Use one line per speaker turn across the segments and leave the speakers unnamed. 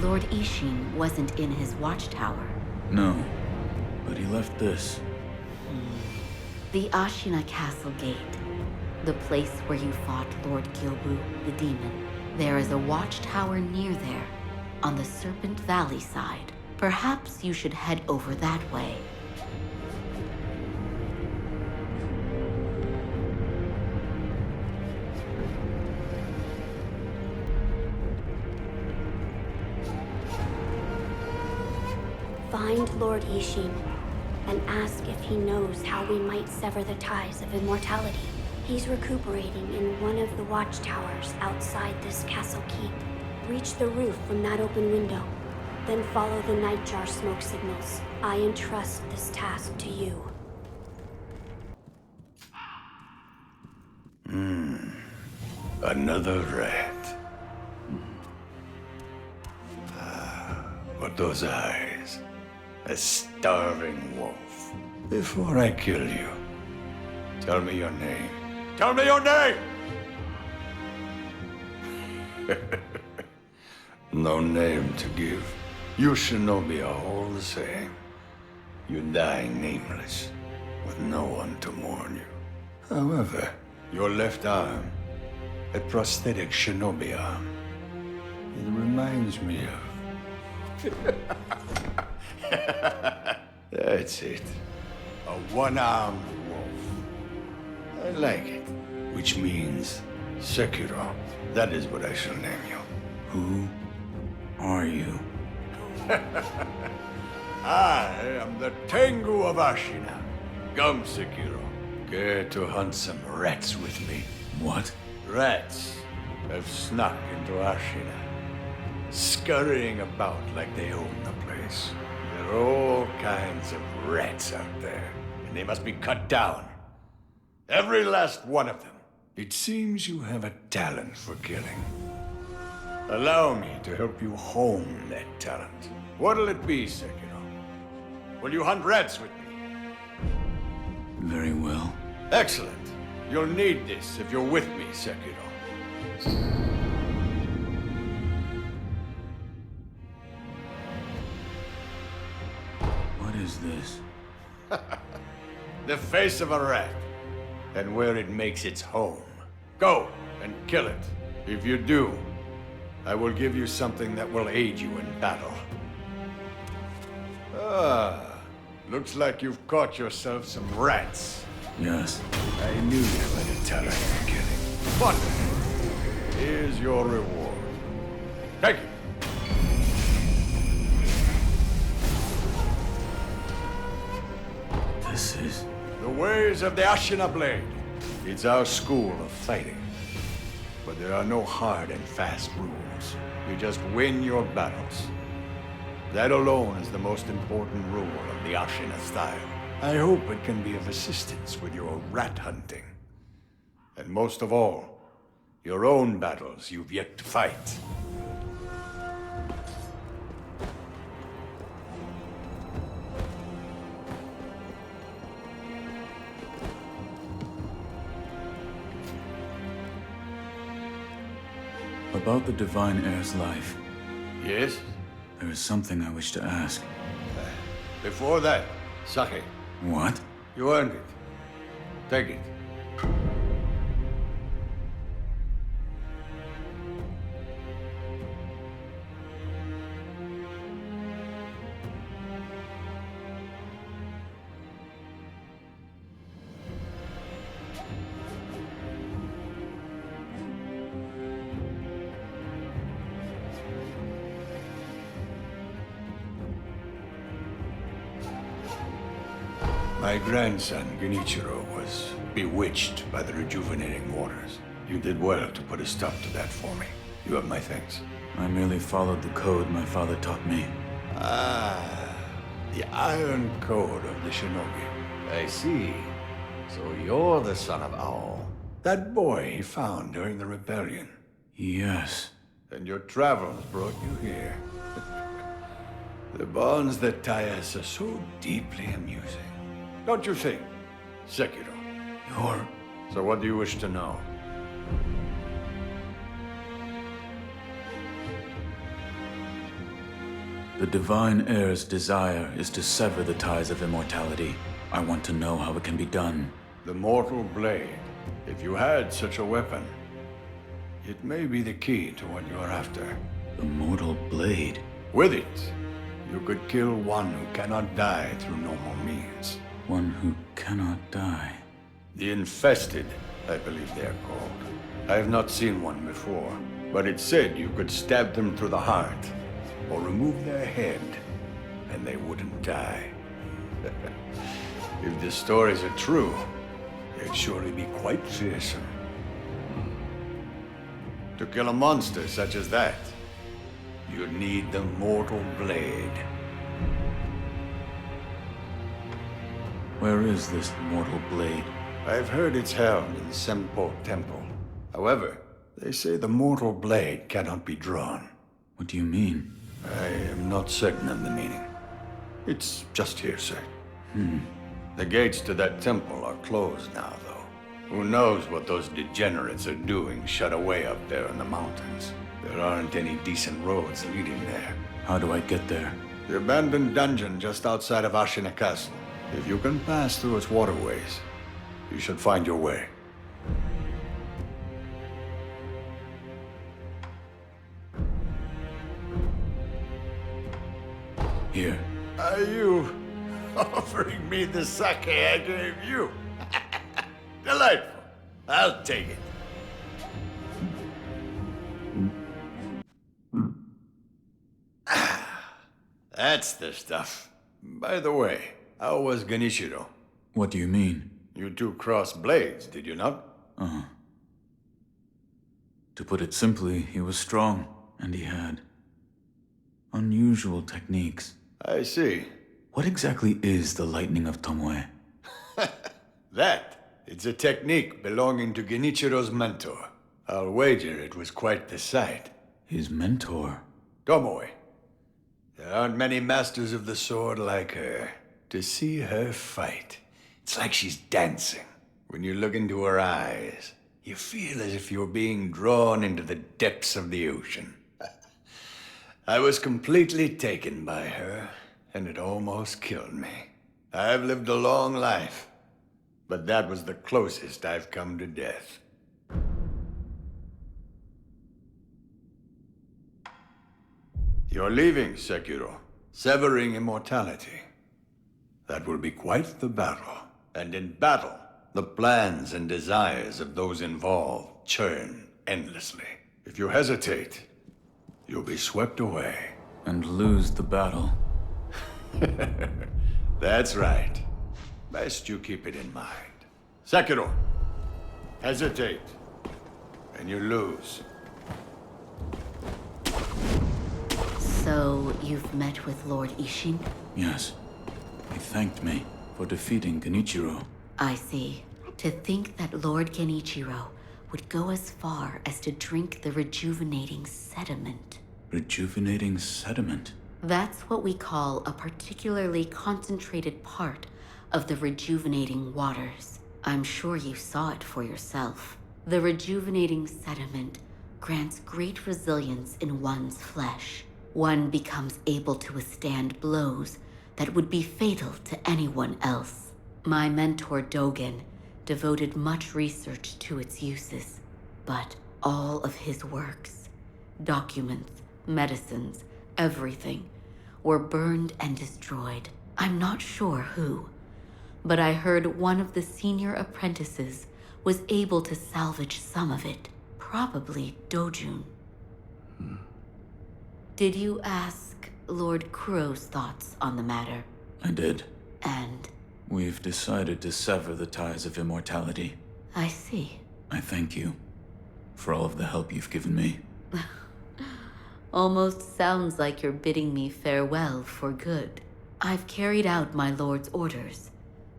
Lord Ishin wasn't in his watchtower.
No, but he left this.
The Ashina Castle Gate. The place where you fought Lord Gilbu, the demon. There is a watchtower near there, on the Serpent Valley side. Perhaps you should head over that way.
Find Lord Ishin and ask if he knows how we might sever the ties of immortality. He's recuperating in one of the watchtowers outside this castle keep. Reach the roof from that open window, then follow the nightjar smoke signals. I entrust this task to you.
Another rat. But those eyes. A starving wolf. Before I kill you, tell me your name. Tell me your name! No name to give. You shinobi are all the same. You die nameless, with no one to mourn you. However, your left arm, a prosthetic shinobi arm, it reminds me of... That's it. A one-armed wolf. I like it. Which means Sekiro. That is what I shall name you.
Who are you?
I am the Tengu of Ashina. Come, Sekiro. Care to hunt some rats with me?
What?
Rats have snuck into Ashina, scurrying about like they own the place. There are all kinds of rats out there, and they must be cut down. Every last one of them. It seems you have a talent for killing. Allow me to help you hone that talent. What'll it be, Sekiro? Will you hunt rats with me?
Very well.
Excellent. You'll need this if you're with me, Sekiro.
What is this?
The face of a rat, and where it makes its home. Go and kill it. If you do, I will give you something that will aid you in battle. Ah, looks like you've caught yourself some rats.
Yes.
I knew you had a talent for killing. Wonderful. Here's your reward. Take it.
This is...
The ways of the Ashina Blade. It's our school of fighting. But there are no hard and fast rules. You just win your battles. That alone is the most important rule of the Ashina style. I hope it can be of assistance with your rat hunting. And most of all, your own battles you've yet to fight.
About the Divine Heir's life.
Yes?
There is something I wish to ask.
Before that, sake.
What?
You earned it. Take it. My grandson, Genichiro, was bewitched by the rejuvenating waters. You did well to put a stop to that for me. You have my thanks.
I merely followed the code my father taught me.
Ah, the Iron Code of the Shinobi. I see. So you're the son of Owl. That boy he found during the rebellion.
Yes.
And your travels brought you here. The bonds that tie us are so deeply amusing. Don't you think, Sekiro?
You're...
So what do you wish to know?
The Divine Heir's desire is to sever the ties of immortality. I want to know how it can be done.
The Mortal Blade. If you had such a weapon, it may be the key to what you are after.
The Mortal Blade?
With it, you could kill one who cannot die through normal means.
One who cannot die.
The Infested, I believe they are called. I have not seen one before, but it said you could stab them through the heart, or remove their head, and they wouldn't die. If the stories are true, they'd surely be quite fearsome. To kill a monster such as that, you'd need the Mortal Blade.
Where is this Mortal Blade?
I've heard it's held in Sempo Temple. However, they say the Mortal Blade cannot be drawn.
What do you mean?
I am not certain of the meaning. It's just hearsay. The gates to that temple are closed now, though. Who knows what those degenerates are doing shut away up there in the mountains. There aren't any decent roads leading there.
How do I get there?
The abandoned dungeon just outside of Ashina Castle. If you can pass through its waterways, you should find your way.
Here.
Are you offering me the sake I gave you? Delightful. I'll take it. That's the stuff. By the way, how was Genichiro?
What do you mean?
You two crossed blades, did you not?
To put it simply, he was strong, and he had unusual techniques.
I see.
What exactly is the Lightning of Tomoe?
It's a technique belonging to Genichiro's mentor. I'll wager it was quite the sight.
His mentor?
Tomoe. There aren't many masters of the sword like her. To see her fight, it's like she's dancing. When you look into her eyes, you feel as if you're being drawn into the depths of the ocean. I was completely taken by her, and it almost killed me. I've lived a long life, but that was the closest I've come to death. You're leaving, Sekiro. Severing immortality. That will be quite the battle. And in battle, the plans and desires of those involved churn endlessly. If you hesitate, you'll be swept away.
And lose the battle.
That's right. Best you keep it in mind. Sekiro, hesitate, and you lose.
So, you've met with Lord Ishin?
Yes. He thanked me for defeating Genichiro.
I see. To think that Lord Genichiro would go as far as to drink the rejuvenating sediment.
Rejuvenating sediment?
That's what we call a particularly concentrated part of the rejuvenating waters. I'm sure you saw it for yourself. The rejuvenating sediment grants great resilience in one's flesh. One becomes able to withstand blows that would be fatal to anyone else. My mentor Dogen devoted much research to its uses, but all of his works, documents, medicines, everything, were burned and destroyed. I'm not sure who, but I heard one of the senior apprentices was able to salvage some of it, probably Dojun. Did you ask Lord Kuro's thoughts on the matter?
I did.
And
We've decided to sever the ties of immortality.
I see.
I thank you for all of the help you've given me.
Almost sounds like you're bidding me farewell for good. I've carried out my lord's orders,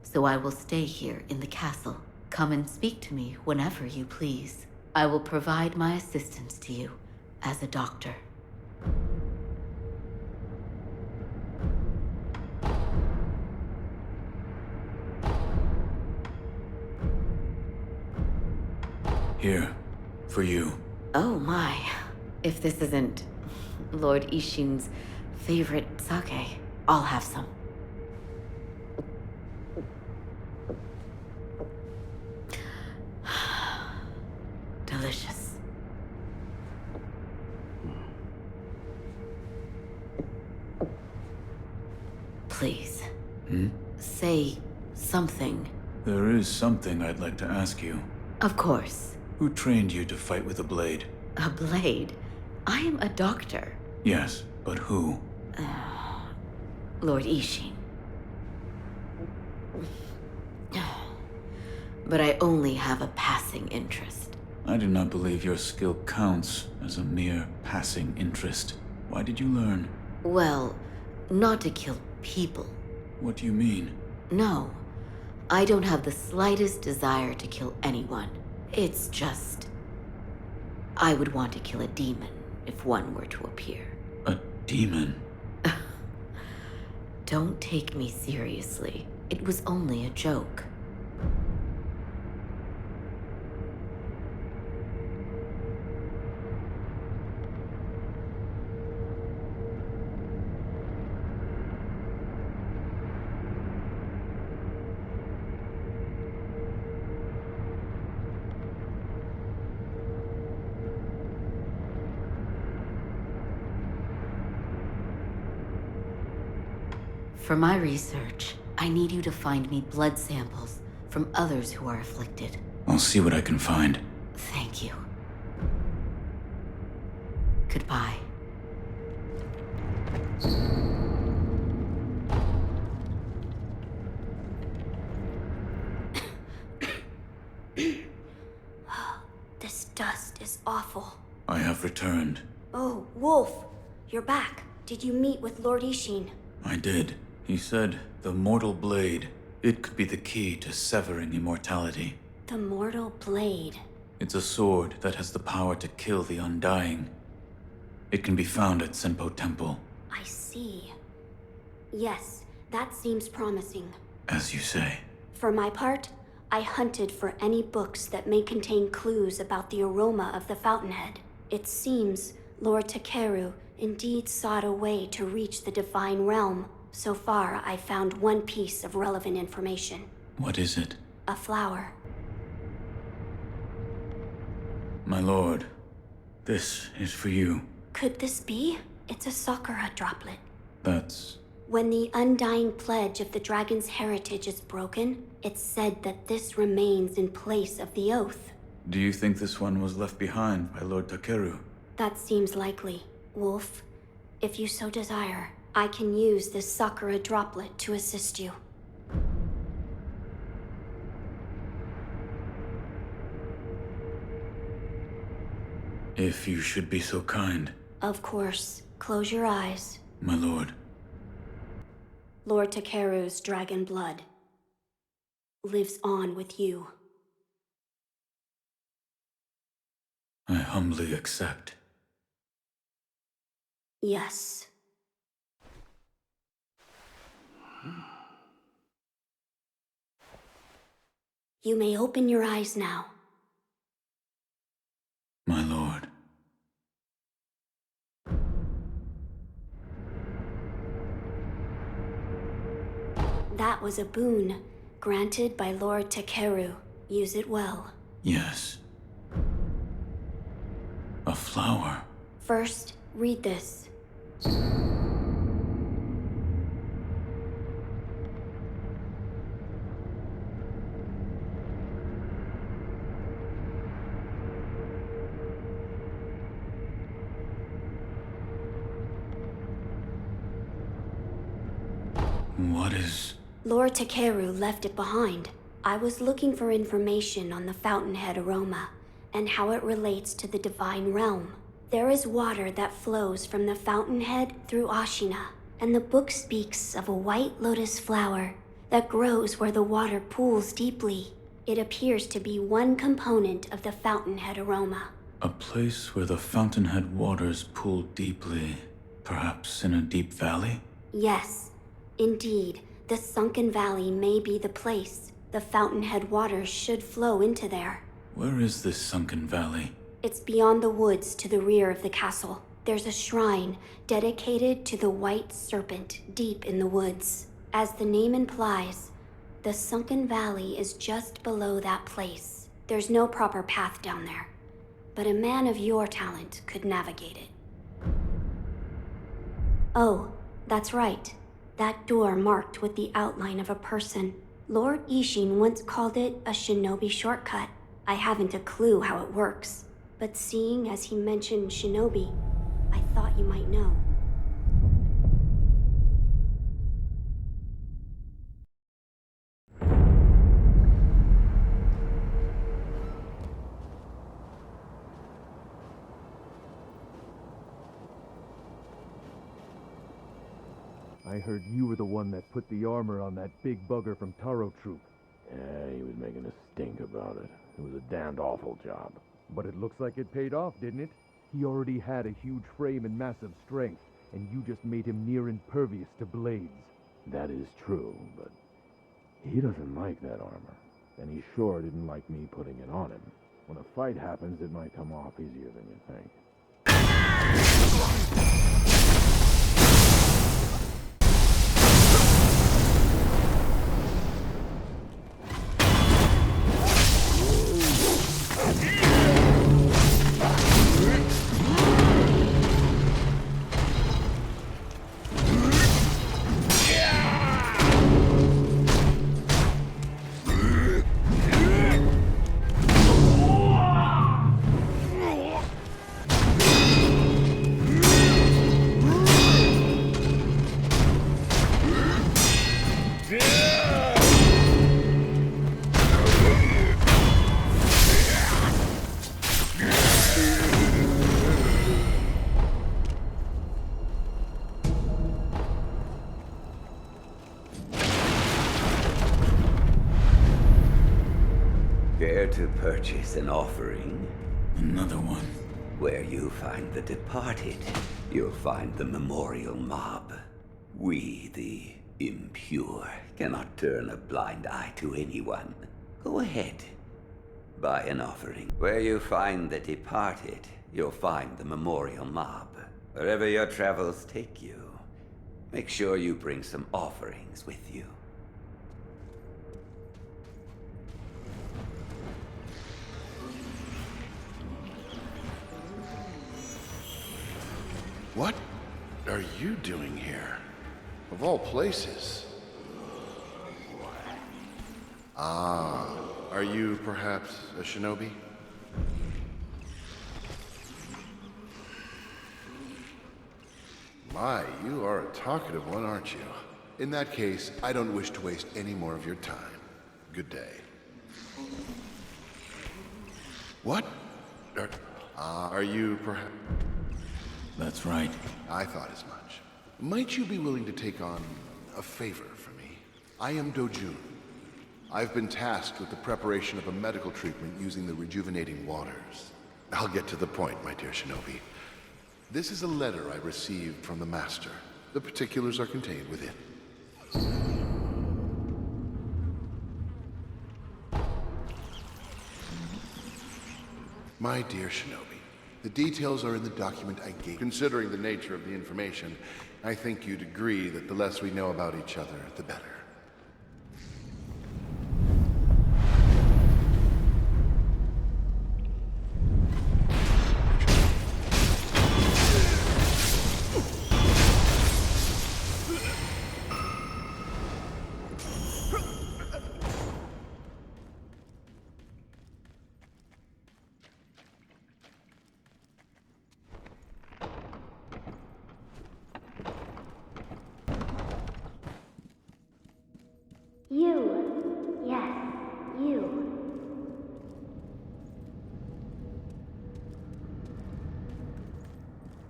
so I will stay here in the castle. Come and speak to me whenever you please. I will provide my assistance to you as a doctor.
Here, for you.
Oh my. If this isn't Lord Ishin's favorite sake. I'll have some. Delicious. Please. Say something.
There is something I'd like to ask you.
Of course.
Who trained you to fight with a blade?
A blade? I am a doctor.
Yes, but who?
Lord Ishin. But I only have a passing interest.
I do not believe your skill counts as a mere passing interest. Why did you learn?
Well, not to kill people.
What do you mean?
No. I don't have the slightest desire to kill anyone. It's just... I would want to kill a demon if one were to appear.
A demon?
Don't take me seriously. It was only a joke. For my research, I need you to find me blood samples from others who are afflicted.
I'll see what I can find.
Thank you. Goodbye.
This dust is awful.
I have returned.
Oh, Wolf, you're back. Did you meet with Lord Ishin?
I did. He said the mortal blade. It could be the key to severing immortality.
The mortal blade.
It's a sword that has the power to kill the undying. It can be found at Senpo Temple.
I see. Yes, that seems promising.
As you say.
For my part, I hunted for any books that may contain clues about the aroma of the fountainhead. It seems Lord Takeru indeed sought a way to reach the divine realm. So far, I found one piece of relevant information.
What is it?
A flower.
My lord, this is for you.
Could this be? It's a sakura droplet.
That's...
When the undying pledge of the dragon's heritage is broken, it's said that this remains in place of the oath.
Do you think this one was left behind by Lord Takeru?
That seems likely. Wolf, if you so desire, I can use this sakura droplet to assist you.
If you should be so kind.
Of course. Close your eyes.
My lord.
Lord Takeru's dragon blood lives on with you.
I humbly accept.
Yes. You may open your eyes now.
My lord.
That was a boon granted by Lord Takeru. Use it well.
Yes. A flower.
First, read this.
What is...
Lord Takeru left it behind. I was looking for information on the fountainhead aroma and how it relates to the divine realm. There is water that flows from the fountainhead through Ashina, and the book speaks of a white lotus flower that grows where the water pools deeply. It appears to be one component of the fountainhead aroma.
A place where the fountainhead waters pool deeply. Perhaps in a deep valley?
Yes, indeed. The sunken valley may be the place. The fountainhead waters should flow into there.
Where is this sunken valley?
It's beyond the woods to the rear of the castle. There's a shrine dedicated to the White Serpent deep in the woods. As the name implies, the sunken valley is just below that place. There's no proper path down there, but a man of your talent could navigate it. Oh, that's right. That door marked with the outline of a person. Lord Ishin once called it a shinobi shortcut. I haven't a clue how it works, but seeing as he mentioned shinobi, I thought you might know.
I heard you were the one that put the armor on that big bugger from Taro Troop.
Yeah, he was making a stink about it. It was a damned awful job.
But it looks like it paid off, didn't it? He already had a huge frame and massive strength, and you just made him near impervious to blades.
That is true, but he doesn't like that armor. And he sure didn't like me putting it on him. When a fight happens, it might come off easier than you think.
Care to purchase an offering?
Another one.
Where you find the departed, you'll find the memorial mob. We, the impure, cannot turn a blind eye to anyone. Go ahead. Buy an offering. Where you find the departed, you'll find the memorial mob. Wherever your travels take you, make sure you bring some offerings with you.
What are you doing here? Of all places. Ah, are you perhaps a shinobi? My, you are a talkative one, aren't you? In that case, I don't wish to waste any more of your time. Good day. What? Are you perhaps...
That's right.
I thought as much. Might you be willing to take on a favor for me? I am Dojun. I've been tasked with the preparation of a medical treatment using the rejuvenating waters. I'll get to the point, my dear shinobi. This is a letter I received from the Master. The particulars are contained within. My dear shinobi, the details are in the document I gave. Considering the nature of the information, I think you'd agree that the less we know about each other, the better.
You. Yes, you.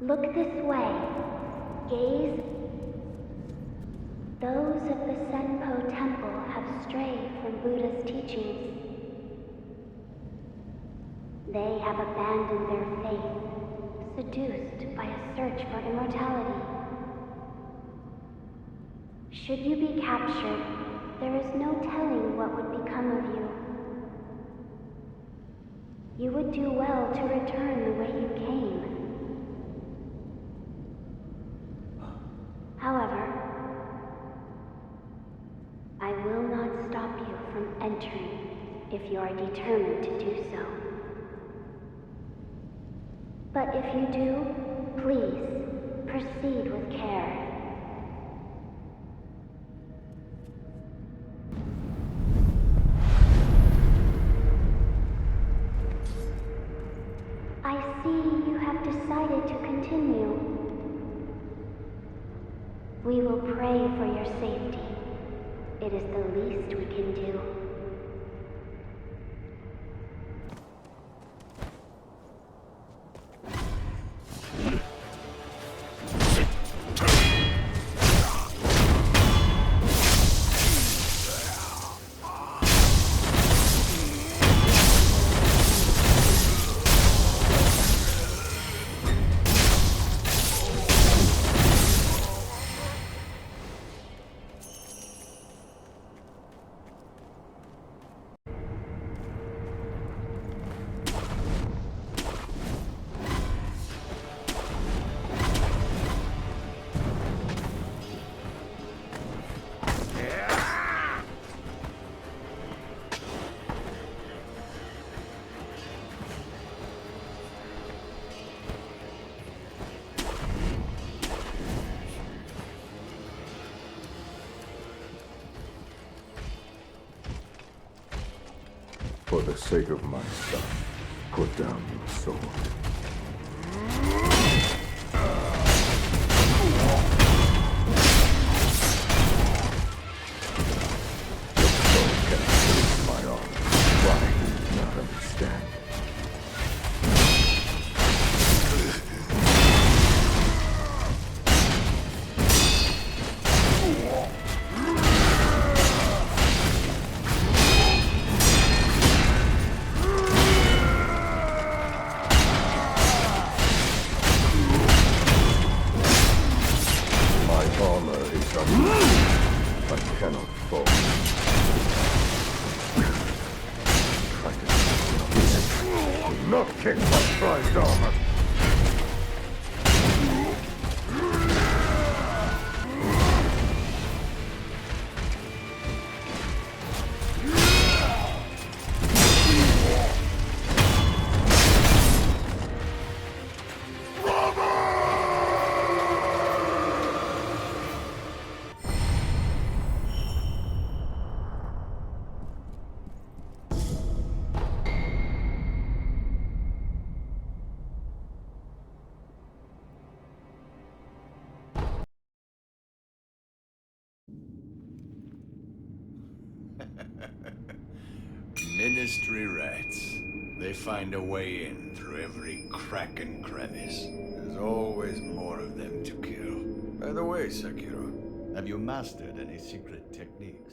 Look this way. Gaze. Those of the Senpo Temple have strayed from Buddha's teachings. They have abandoned their faith, seduced by a search for immortality. Should you be captured, there is no telling what would become of you. You would do well to return the way you came. return, if you are determined to do so. But if you do, please, proceed with care. I see you have decided to continue. We will pray for your safety. It is the least we can do.
For the sake of my son, put down your sword. Your sword can pierce my arm. Why do you not understand? I cannot fall. I will not kick my prized armor.
Ministry rats. They find a way in through every crack and crevice. There's always more of them to kill. By the way, Sekiro, have you mastered any secret techniques?